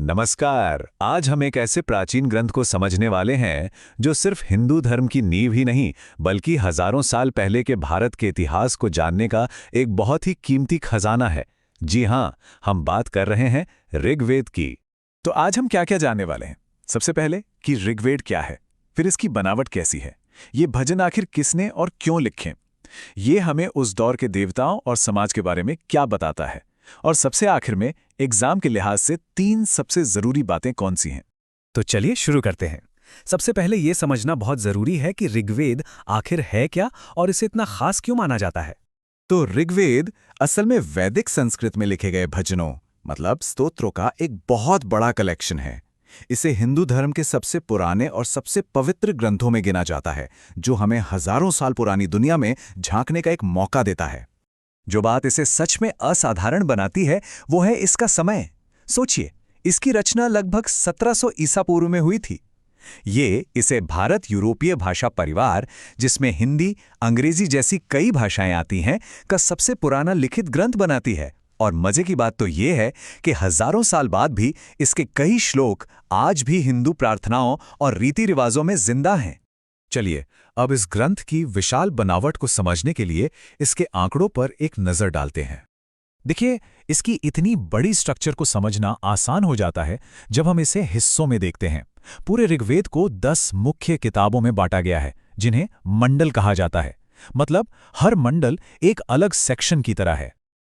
नमस्कार। आज हम एक ऐसे प्राचीन ग्रंथ को समझने वाले हैं जो सिर्फ हिंदू धर्म की नींव ही नहीं बल्कि हजारों साल पहले के भारत के इतिहास को जानने का एक बहुत ही कीमती खजाना है। जी हाँ, हम बात कर रहे हैं ऋग्वेद की। तो आज हम क्या क्या जानने वाले हैं? सबसे पहले कि ऋग्वेद क्या है, फिर इसकी बनावट कैसी है, ये भजन आखिर किसने और क्यों लिखे, ये हमें उस दौर के देवताओं और समाज के बारे में क्या बताता है, और सबसे आखिर में एग्जाम के लिहाज से 3 सबसे जरूरी बातें कौन सी हैं। तो चलिए शुरू करते हैं। सबसे पहले ये समझना बहुत जरूरी है कि ऋग्वेद आखिर है क्या और इसे इतना खास क्यों माना जाता है। तो ऋग्वेद असल में वैदिक संस्कृत में लिखे गए भजनों मतलब स्तोत्रों का एक बहुत बड़ा कलेक्शन है। इसे हिंदू धर्म के सबसे पुराने और सबसे पवित्र ग्रंथों में गिना जाता है, जो हमें हजारों साल पुरानी दुनिया में झांकने का एक मौका देता है। जो बात इसे सच में असाधारण बनाती है वो है इसका समय। सोचिए, इसकी रचना लगभग 1700 ईसा पूर्व में हुई थी। ये इसे भारत यूरोपीय भाषा परिवार, जिसमें हिंदी, अंग्रेजी जैसी कई भाषाएं आती हैं, का सबसे पुराना लिखित ग्रंथ बनाती है। और मजे की बात तो ये है कि हजारों साल बाद भी इसके कई श्लोक आज भी हिंदू प्रार्थनाओं और रीति रिवाजों में जिंदा हैं। चलिए अब इस ग्रंथ की विशाल बनावट को समझने के लिए इसके आंकड़ों पर एक नजर डालते हैं। देखिए, इसकी इतनी बड़ी स्ट्रक्चर को समझना आसान हो जाता है जब हम इसे हिस्सों में देखते हैं। पूरे ऋग्वेद को 10 मुख्य किताबों में बांटा गया है, जिन्हें मंडल कहा जाता है। मतलब हर मंडल एक अलग सेक्शन की तरह है।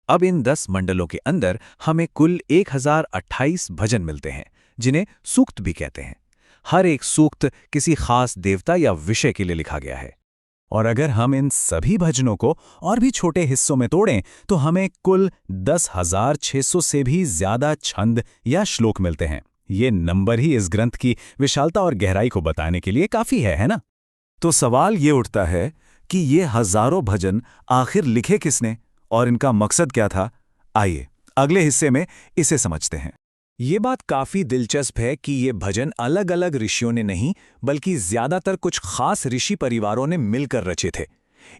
अब इन 10 मंडलों के अंदर हमें कुल 1028 भजन मिलते हैं, जिन्हें सूक्त भी कहते हैं। हर एक सूक्त किसी खास देवता या विषय के लिए लिखा गया है। और अगर हम इन सभी भजनों को और भी छोटे हिस्सों में तोड़ें तो हमें कुल 10,600 से भी ज्यादा छंद या श्लोक मिलते हैं। ये नंबर ही इस ग्रंथ की विशालता और गहराई को बताने के लिए काफी है ना? तो सवाल ये उठता है कि ये हजारों भजन आखिर लिखे किसने और इनका मकसद क्या था? आइए अगले हिस्से में इसे समझते हैं। ये बात काफी दिलचस्प है कि ये भजन अलग अलग ऋषियों ने नहीं बल्कि ज्यादातर कुछ खास ऋषि परिवारों ने मिलकर रचे थे।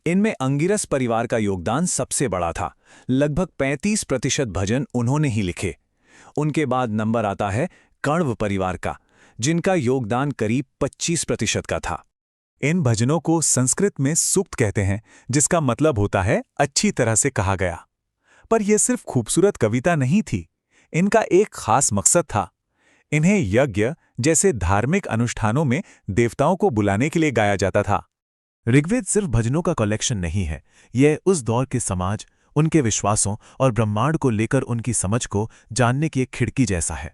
इनमें अंगिरस परिवार का योगदान सबसे बड़ा था। लगभग 35% भजन उन्होंने ही लिखे। उनके बाद नंबर आता है कण्व परिवार का, जिनका योगदान करीब 25% का था। इन भजनों को संस्कृत में सूक्त कहते हैं, जिसका मतलब होता है अच्छी तरह से कहा गया। पर यह सिर्फ खूबसूरत कविता नहीं थी, इनका एक खास मकसद था। इन्हें यज्ञ जैसे धार्मिक अनुष्ठानों में देवताओं को बुलाने के लिए गाया जाता था। ऋग्वेद सिर्फ भजनों का कलेक्शन नहीं है, यह उस दौर के समाज, उनके विश्वासों और ब्रह्मांड को लेकर उनकी समझ को जानने की एक खिड़की जैसा है।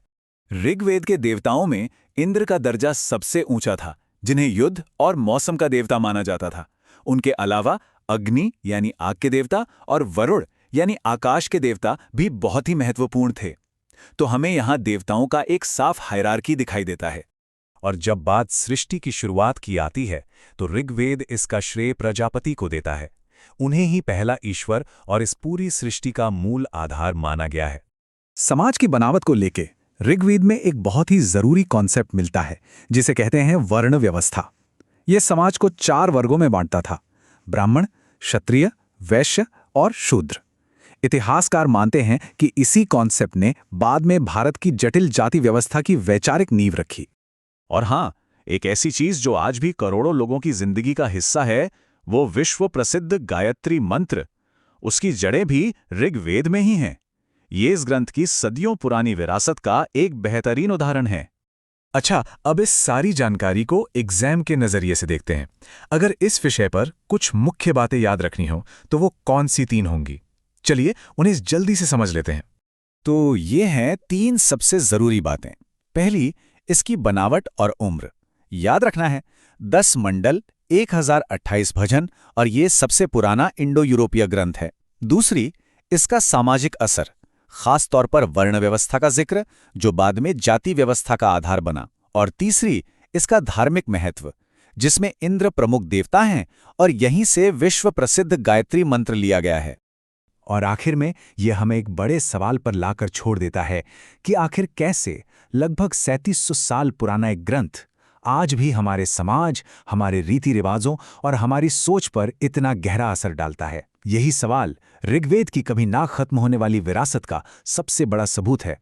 ऋग्वेद के देवताओं में इंद्र का दर्जा सबसे ऊंचा था, जिन्हें युद्ध और मौसम का देवता माना जाता था। उनके अलावा अग्नि यानी आग के देवता और वरुण यानी आकाश के देवता भी बहुत ही महत्वपूर्ण थे। तो हमें यहां देवताओं का एक साफ हायरार्की दिखाई देता है। और जब बात सृष्टि की शुरुआत की आती है तो ऋग्वेद इसका श्रेय प्रजापति को देता है। उन्हें ही पहला ईश्वर और इस पूरी सृष्टि का मूल आधार माना गया है। समाज की बनावट को लेके ऋग्वेद में एक बहुत ही जरूरी कॉन्सेप्ट मिलता है, जिसे कहते हैं वर्ण व्यवस्था। यह समाज को 4 वर्गों में बांटता था: ब्राह्मण, क्षत्रिय, वैश्य और शूद्र। इतिहासकार मानते हैं कि इसी कॉन्सेप्ट ने बाद में भारत की जटिल जाति व्यवस्था की वैचारिक नींव रखी। और हां, एक ऐसी चीज जो आज भी करोड़ों लोगों की जिंदगी का हिस्सा है, वो विश्व प्रसिद्ध गायत्री मंत्र। उसकी जड़ें भी ऋग्वेद में ही हैं। ये इस ग्रंथ की सदियों पुरानी विरासत का एक बेहतरीन उदाहरण है। अच्छा, अब इस सारी जानकारी को एग्जाम के नजरिए से देखते हैं। अगर इस विषय पर कुछ मुख्य बातें याद रखनी हो तो वो कौन सी 3 होंगी? चलिए उन्हें जल्दी से समझ लेते हैं। तो ये हैं 3 सबसे जरूरी बातें। पहली, इसकी बनावट और उम्र। याद रखना है 10 मंडल, 1028 भजन और ये सबसे पुराना इंडो यूरोपीय ग्रंथ है। दूसरी, इसका सामाजिक असर, खास तौर पर वर्ण व्यवस्था का जिक्र, जो बाद में जाति व्यवस्था का आधार बना। और तीसरी, इसका धार्मिक महत्व, जिसमें इंद्र प्रमुख देवता हैं और यहीं से विश्व प्रसिद्ध गायत्री मंत्र लिया गया है। और आखिर में यह हमें एक बड़े सवाल पर लाकर छोड़ देता है कि आखिर कैसे लगभग 3700 साल पुराना एक ग्रंथ आज भी हमारे समाज, हमारे रीति रिवाजों और हमारी सोच पर इतना गहरा असर डालता है। यही सवाल ऋग्वेद की कभी ना खत्म होने वाली विरासत का सबसे बड़ा सबूत है।